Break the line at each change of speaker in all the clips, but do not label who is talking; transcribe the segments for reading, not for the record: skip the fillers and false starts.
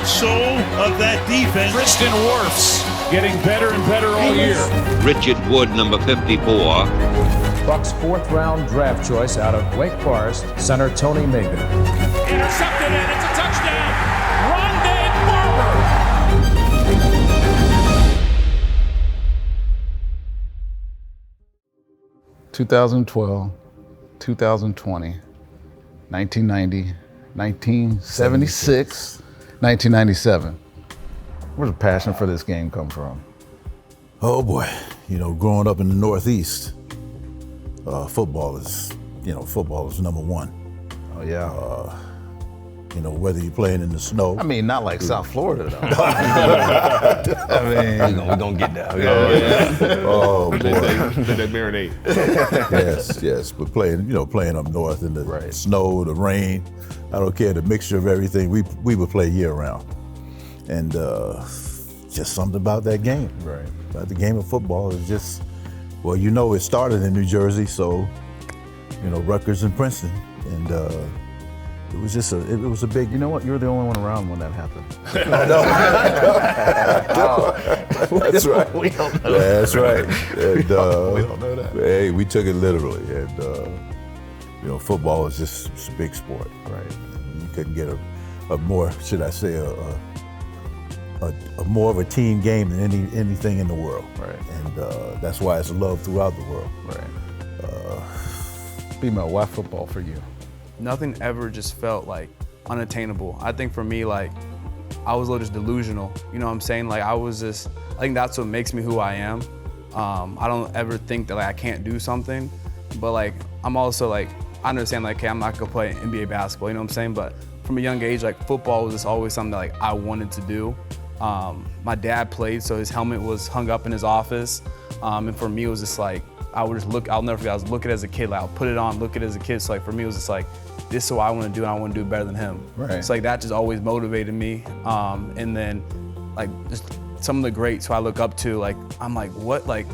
soul of that defense.
Tristan Wirfs getting better and better all year.
Richard Wood, number 54.
Bucs' fourth-round draft choice out of Wake Forest, center Tony Mayberry.
Intercepted, and it's a touchdown. Rondé Barber.
2012, 2020, 1990, 1976, 1997. Where's the passion for this game come from?
Oh boy, growing up in the Northeast, football is number one.
Oh yeah.
Whether you're playing in the snow.
I mean, not like South Florida though.
We're gonna get that.
Oh boy.
Let that marinate.
Yes. But playing up north in the snow, the rain, I don't care, the mixture of everything, we would play year round. And just something about that game.
Right.
About the game of football is just, it started in New Jersey, so, Rutgers and Princeton. And it was just it was a big.
You know what? You were the only one around when that happened.
That's right.
We don't know
That's right. And,
we don't know that.
Hey, we took it literally. And, football is just a big sport.
Right.
You couldn't get a more, should I say, a more of a team game than anything in the world.
Right.
And that's why it's loved throughout the world.
Right. B-Mo, why football for you?
Nothing ever just felt like unattainable. I think for me, like, I was a little just delusional. You know what I'm saying? Like, I think that's what makes me who I am. I don't ever think that, like, I can't do something, but, like, I'm also, like, I understand, like, okay, I'm not gonna play NBA basketball, you know what I'm saying? But from a young age, like, football was just always something that, like, I wanted to do. My dad played, so his helmet was hung up in his office. And for me, it was just like, I'll never forget, I was looking as a kid, like, I'll put it on, look at it as a kid. So, like, for me, it was just like, this is what I want to do, and I want to do it better than him.
Right.
So, like, that just always motivated me. And then, like, just some of the greats who I look up to, like, I'm like, what, like,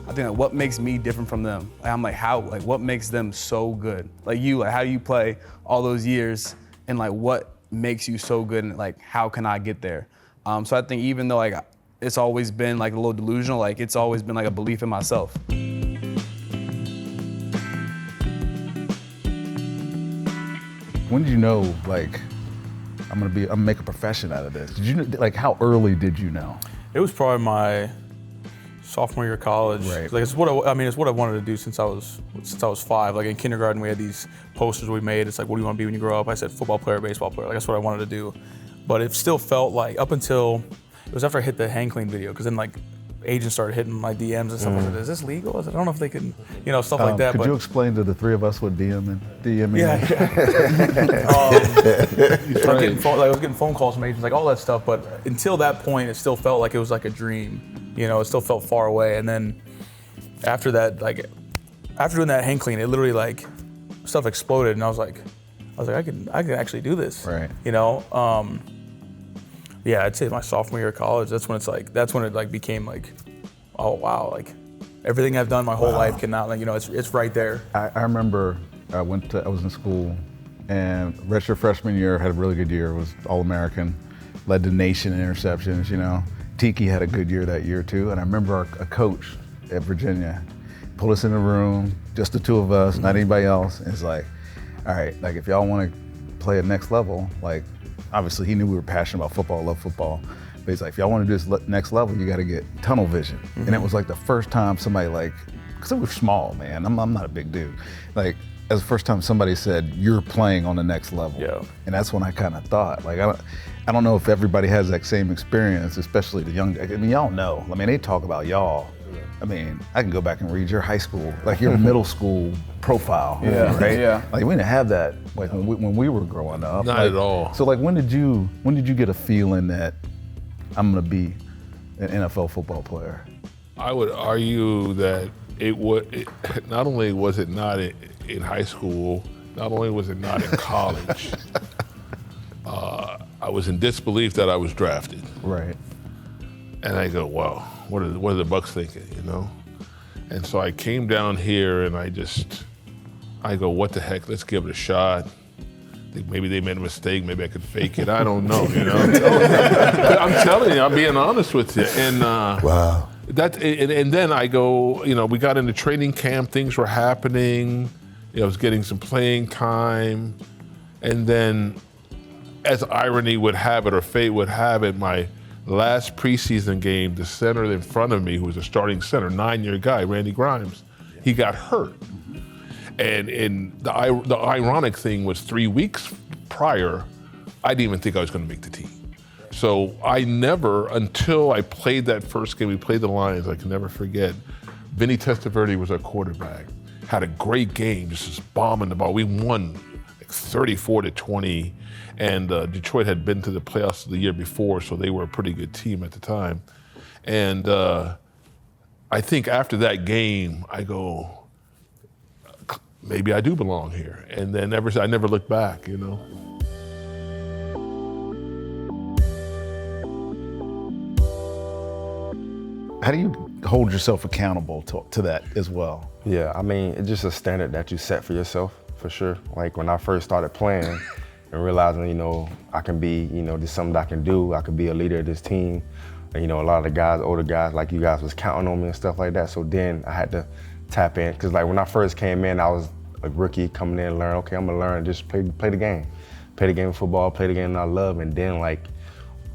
I think, like, what makes me different from them? Like, I'm like, how, like, what makes them so good? Like, you, like, how do you play all those years, and, like, what makes you so good, and, like, how can I get there? So I think even though, like, it's always been, like, a little delusional, like, it's always been, like, a belief in myself.
When did you know, like, I'm gonna make a profession out of this? Did you know, like, how early did you know?
It was probably my sophomore year of college.
Right.
Like, it's what I wanted to do since I was 5. Like, in kindergarten, we had these posters we made. It's like, what do you want to be when you grow up? I said football player, baseball player. Like, that's what I wanted to do. But it still felt like, up until, it was after I hit the hang clean video, because then, like, agents started hitting my DMs and stuff. I said, is this legal? I said, I don't know if they can, stuff like that.
Could you explain to the three of us what DMing?
Yeah. I was getting phone calls from agents, like, all that stuff. But until that point, it still felt like it was like a dream. It still felt far away. And then after that, like, after doing that hang clean, it literally, like, stuff exploded, and I was like, I can actually do this.
Right.
Yeah, I'd say my sophomore year of college, that's when it became like, oh wow, like, everything I've done my whole life can now, like, it's right there.
I remember I was in school, and redshirt freshman year, had a really good year, was All-American, led the nation in interceptions, Tiki had a good year that year too, and I remember a coach at Virginia pulled us in a room, just the two of us, not anybody else, and it's like, all right, like, if y'all want to play at next level, like, obviously he knew we were passionate about football, love football, but he's like, if y'all want to do this next level, you got to get tunnel vision. And it was like the first time somebody, like, because we were small, man, I'm not a big dude, like, as the first time somebody said, you're playing on the next level.
Yeah.
And that's when I kind of thought, like, I don't know if everybody has that same experience, especially the young, y'all know, they talk about y'all. I can go back and read your high school, like your middle school profile, right?
Yeah.
Like, we didn't have that, like, when we were growing up.
Not at all.
So, like, when did you get a feeling that I'm gonna be an NFL football player?
I would argue that not only was it not in high school, not only was it not in college, I was in disbelief that I was drafted.
Right.
And I go, wow, what are the Bucs thinking, And so I came down here and I go, what the heck, let's give it a shot. think maybe they made a mistake. Maybe I could fake it. I don't know. I'm telling you, I'm being honest with you. And
Wow.
and then I go, we got into training camp. Things were happening. I was getting some playing time, and then, as irony would have it, or fate would have it, my last preseason game, the center in front of me, who was a starting center, 9-year guy, Randy Grimes, he got hurt. And the ironic thing was 3 weeks prior, I didn't even think I was going to make the team. So I never, until I played that first game, we played the Lions, I can never forget, Vinny Testaverde was our quarterback. Had a great game, just bombing the ball. We won like 34-20, and Detroit had been to the playoffs the year before, so they were a pretty good team at the time. And I think after that game, I go, maybe I do belong here. And then I never looked back,
How do you hold yourself accountable to that as well?
Yeah, I mean, it's just a standard that you set for yourself, for sure. Like when I first started playing and realizing, I can be, this is something that I can do. I could be a leader of this team. And, a lot of the guys, older guys like you guys was counting on me and stuff like that. So then I had to tap in. Because like when I first came in, I was a rookie coming in and learn, okay, I'm gonna learn, just play the game. Play the game of football, play the game that I love. And then like,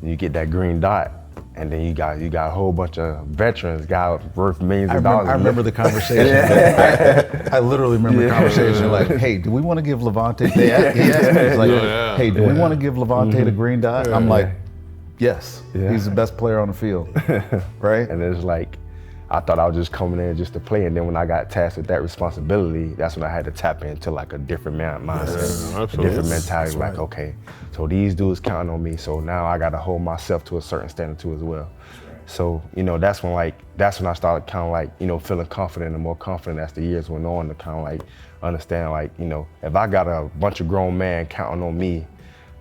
you get that green dot. And then you got a whole bunch of veterans, guys worth millions of dollars.
I remember the conversation. I literally remember the conversation. Like, hey, do we want to give Lavonte? He asked me, like, hey, do we want to give Lavonte the green dot? I'm like, yes. He's the best player on the field, right?
And it's like, I thought I was just coming in just to play, and then when I got tasked with that responsibility, that's when I had to tap into like a different mindset, a different mentality. Like, okay, so these dudes counting on me, so now I got to hold myself to a certain standard too as well. So that's when I started kind of like feeling confident and more confident as the years went on to kind of like understand like if I got a bunch of grown men counting on me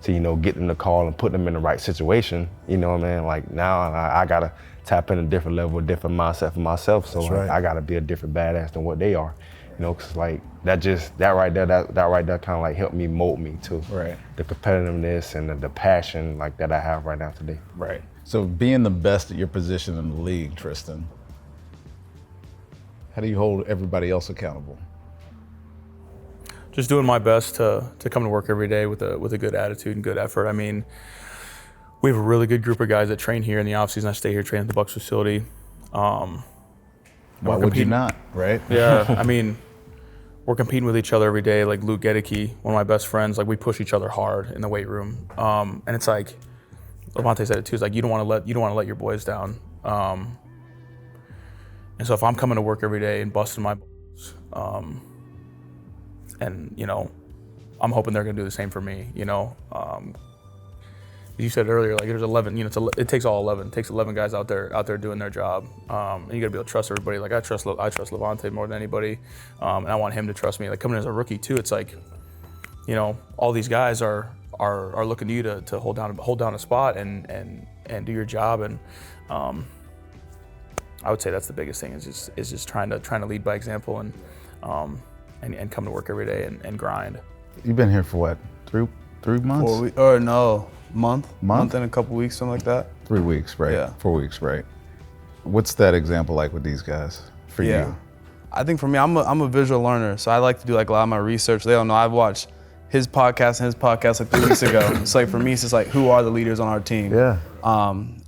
to get them the call and put them in the right situation, like now I gotta tap in a different level, a different mindset for myself. So I gotta be a different badass than what they are, because like that right there kind of like helped me mold me to the competitiveness and the passion like that I have right now today.
Right. So being the best at your position in the league, Tristan, how do you hold everybody else accountable?
Just doing my best to come to work every day with a good attitude and good effort. I mean, we have a really good group of guys that train here in the offseason. I stay here training at the Bucs facility.
Why would you not, right?
Yeah, I mean, we're competing with each other every day. Like Luke Gedeke, one of my best friends, like we push each other hard in the weight room. And it's like, Lavonte said it too, it's like you don't want to let your boys down. And so if I'm coming to work every day and busting my balls, and I'm hoping they're gonna do the same for me. You said earlier, like there's 11. It takes all 11. It takes 11 guys out there doing their job, and you gotta be able to trust everybody. Like I trust Lavonte more than anybody, and I want him to trust me. Like coming in as a rookie too, it's like, all these guys are looking to you to hold down a spot and do your job. And I would say that's the biggest thing is just trying to lead by example and come to work every day and grind.
You've been here for what, three months?
Month and a couple weeks, something like that.
3 weeks, right?
Yeah.
4 weeks, right? What's that example like with these guys for you?
I think for me, I'm a visual learner, so I like to do like a lot of my research. They don't know I've watched his podcast like 3 weeks ago. It's like for me, it's just like who are the leaders on our team?
Yeah.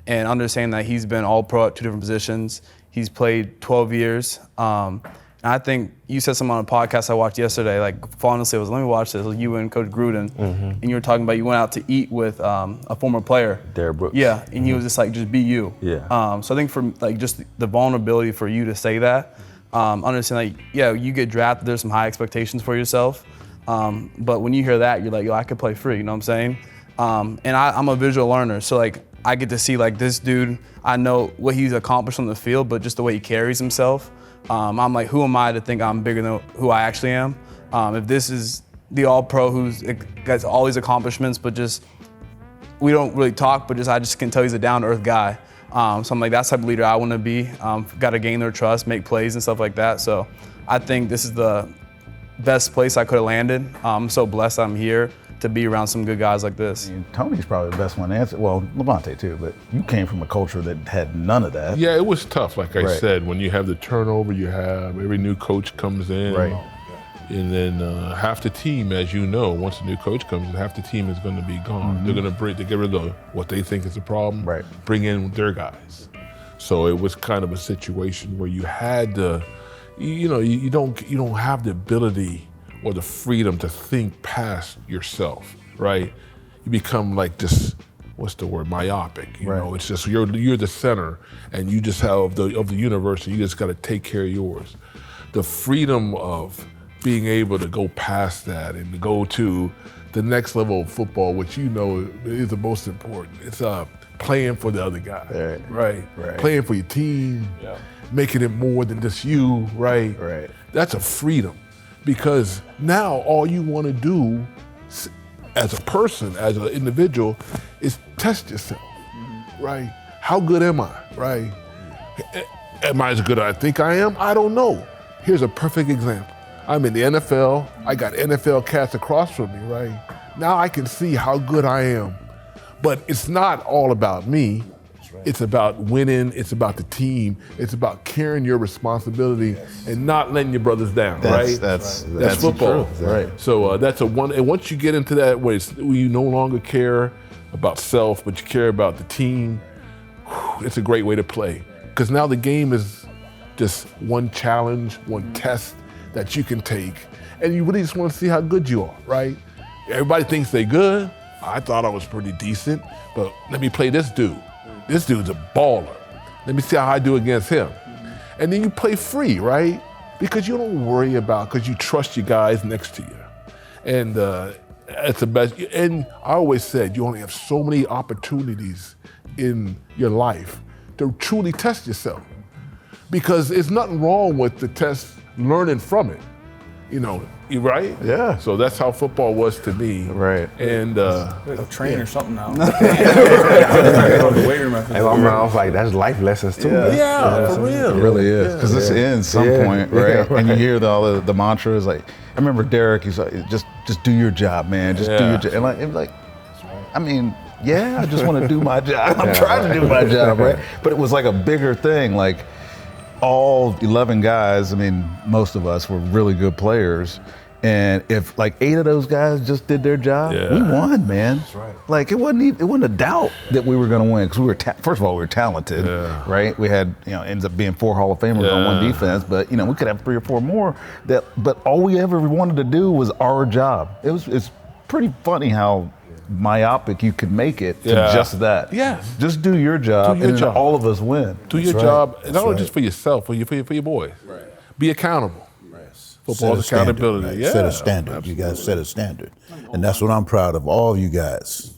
And understanding that he's been all pro at 2 different positions. He's played 12 years. And I think you said something on a podcast I watched yesterday, like honestly, let me watch this. It was you and Coach Gruden, and you were talking about you went out to eat with a former player.
Derek Brooks.
Yeah, and he was just like, just be you.
Yeah.
So I think for like just the vulnerability for you to say that, understand like, yeah, you get drafted, there's some high expectations for yourself, but when you hear that, you're like, yo, I could play free, you know what I'm saying? And I'm a visual learner, so like I get to see like this dude, I know what he's accomplished on the field, but just the way he carries himself, I'm like, who am I to think I'm bigger than who I actually am? If this is the all-pro who's got all these accomplishments, but just, we don't really talk, but I just can tell he's a down-to-earth guy. So I'm like, that's the type of leader I want to be. Got to gain their trust, make plays and stuff like that. So I think this is the best place I could have landed. I'm so blessed I'm here. to be around some good guys like this.
I mean, Tony's probably the best one to answer. Well, Lavonte too, but you came from a culture that had none of that.
Yeah, it was tough. Like I
Right.
said, when you have the turnover, you have every new coach comes in.
Right.
And then half the team, as you know, once a new coach comes in, half the team is going to be gone.
Mm-hmm.
They're going to get rid of what they think is a problem,
Right.
bring in their guys. So it was kind of a situation where you had to, you don't have the ability or the freedom to think past yourself, right? You become like this, what's the word, myopic. You know, it's just you're the center, and you just have of the universe, and you just got to take care of yours. The freedom of being able to go past that and to go to the next level of football, which is the most important. It's playing for the other guy, right? Playing for your team, making it more than just you, right? That's a freedom, because now all you want to do as a person, as an individual, is test yourself, right? How good am I, right? Am I as good as I think I am? I don't know. Here's a perfect example. I'm in the NFL. I got NFL cats across from me, right? Now I can see how good I am. But it's not all about me. It's about winning. It's about the team. It's about carrying your responsibility and not letting your brothers down, right?
That's
football.
Right.
So that's a one. And once you get into that, where you no longer care about self, but you care about the team, it's a great way to play. Because now the game is just one challenge, one test that you can take, and you really just want to see how good you are, right? Everybody thinks they're good. I thought I was pretty decent, but let me play this dude. This dude's a baller. Let me see how I do against him. And then you play free, right? Because you don't worry about, because you trust your guys next to you. And it's the best. And I always said, you only have so many opportunities in your life to truly test yourself. Because there's nothing wrong with the test, learning from it, you right?
Yeah.
So that's how football was to me.
Right.
And
train or something now. Go to the weight room after
I was like, that's life lessons too.
Yeah, for real.
It really is, because this ends some point, right? And you hear all the mantras. Like, I remember Derek. He's like, just do your job, man. Just do your job. And I mean, yeah, I just want to do my job. I'm trying to do my job, right? But it was like a bigger thing. Like, all 11 guys, I mean, most of us were really good players. And if like 8 of those guys just did their job, we won, man. That's right. Like it wasn't a doubt that we were going to win, because we were first of all, we were talented, right? We had ends up being 4 Hall of Famers on one defense, but we could have 3 or 4 more. But all we ever wanted to do was our job. It's pretty funny how myopic you could make it to just that.
Yeah.
Just do your job, and then all of us win.
Do your job, and not only just for yourself, for your boys. Right. Be accountable. Football's accountability.
Right? Set a standard. Absolutely. You guys set a standard. And that's what I'm proud of, all you guys,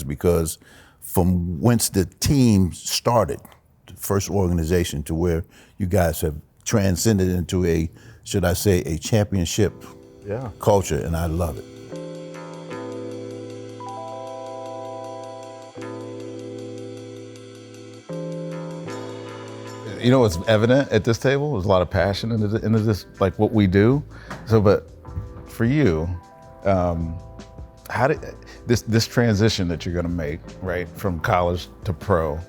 because from whence the team started, the first organization, to where you guys have transcended into a championship culture, and I love it.
You know what's evident at this table? There's a lot of passion into this, like what we do. So, but for you, how did this transition that you're going to make, right, from college to pro?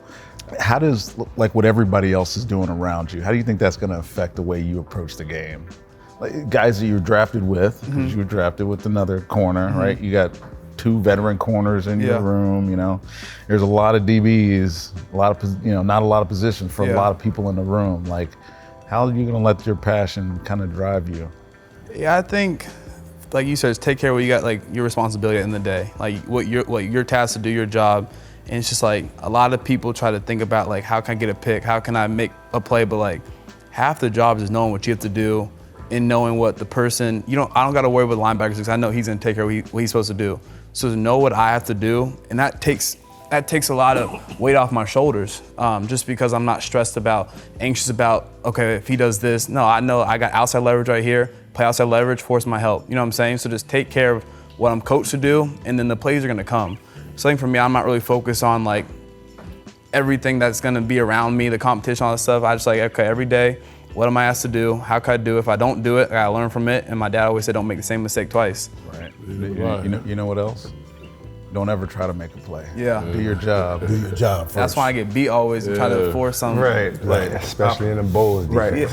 How does like what everybody else is doing around you? How do you think that's going to affect the way you approach the game? Like guys that you were drafted with, because you were drafted with another corner, right? You got 2 veteran corners in your room, There's a lot of DBs, not a lot of positions for a lot of people in the room. Like, how are you gonna let your passion kind of drive you?
Yeah, I think, like you said, take care of what you got, like your responsibility in the day, like what your task to do your job. And it's just like a lot of people try to think about like, how can I get a pick? How can I make a play? But like half the job is knowing what you have to do and knowing what the person, I don't got to worry with linebackers, because I know he's gonna take care of what he's supposed to do. So to know what I have to do, and that takes a lot of weight off my shoulders, just because I'm not anxious about, okay, if he does this, no, I know I got outside leverage right here, play outside leverage, force my help, you know what I'm saying? So just take care of what I'm coached to do, and then the plays are gonna come. So I think for me, I'm not really focused on like everything that's gonna be around me, the competition, all that stuff. I just like, okay, every day, what am I asked to do? How can I do it? If I don't do it, I gotta learn from it. And my dad always said, don't make the same mistake twice.
Right. You know what else? Don't ever try to make a play.
Yeah.
Do your job.
Do your job first.
That's why I get beat always and try to force something.
Right. Especially in the bowls.
Right.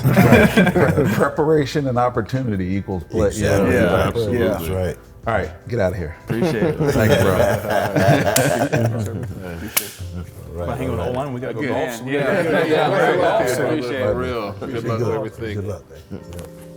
Preparation and opportunity equals play.
Exactly.
Yeah.
Absolutely.
Yeah.
That's right.
All right, get out of here.
Appreciate it.
Thank you, bro.
Right. Hang on the O-line, we got to go golf.
Yeah.
Appreciate it.
For real.
Good luck with everything.
Good luck, man.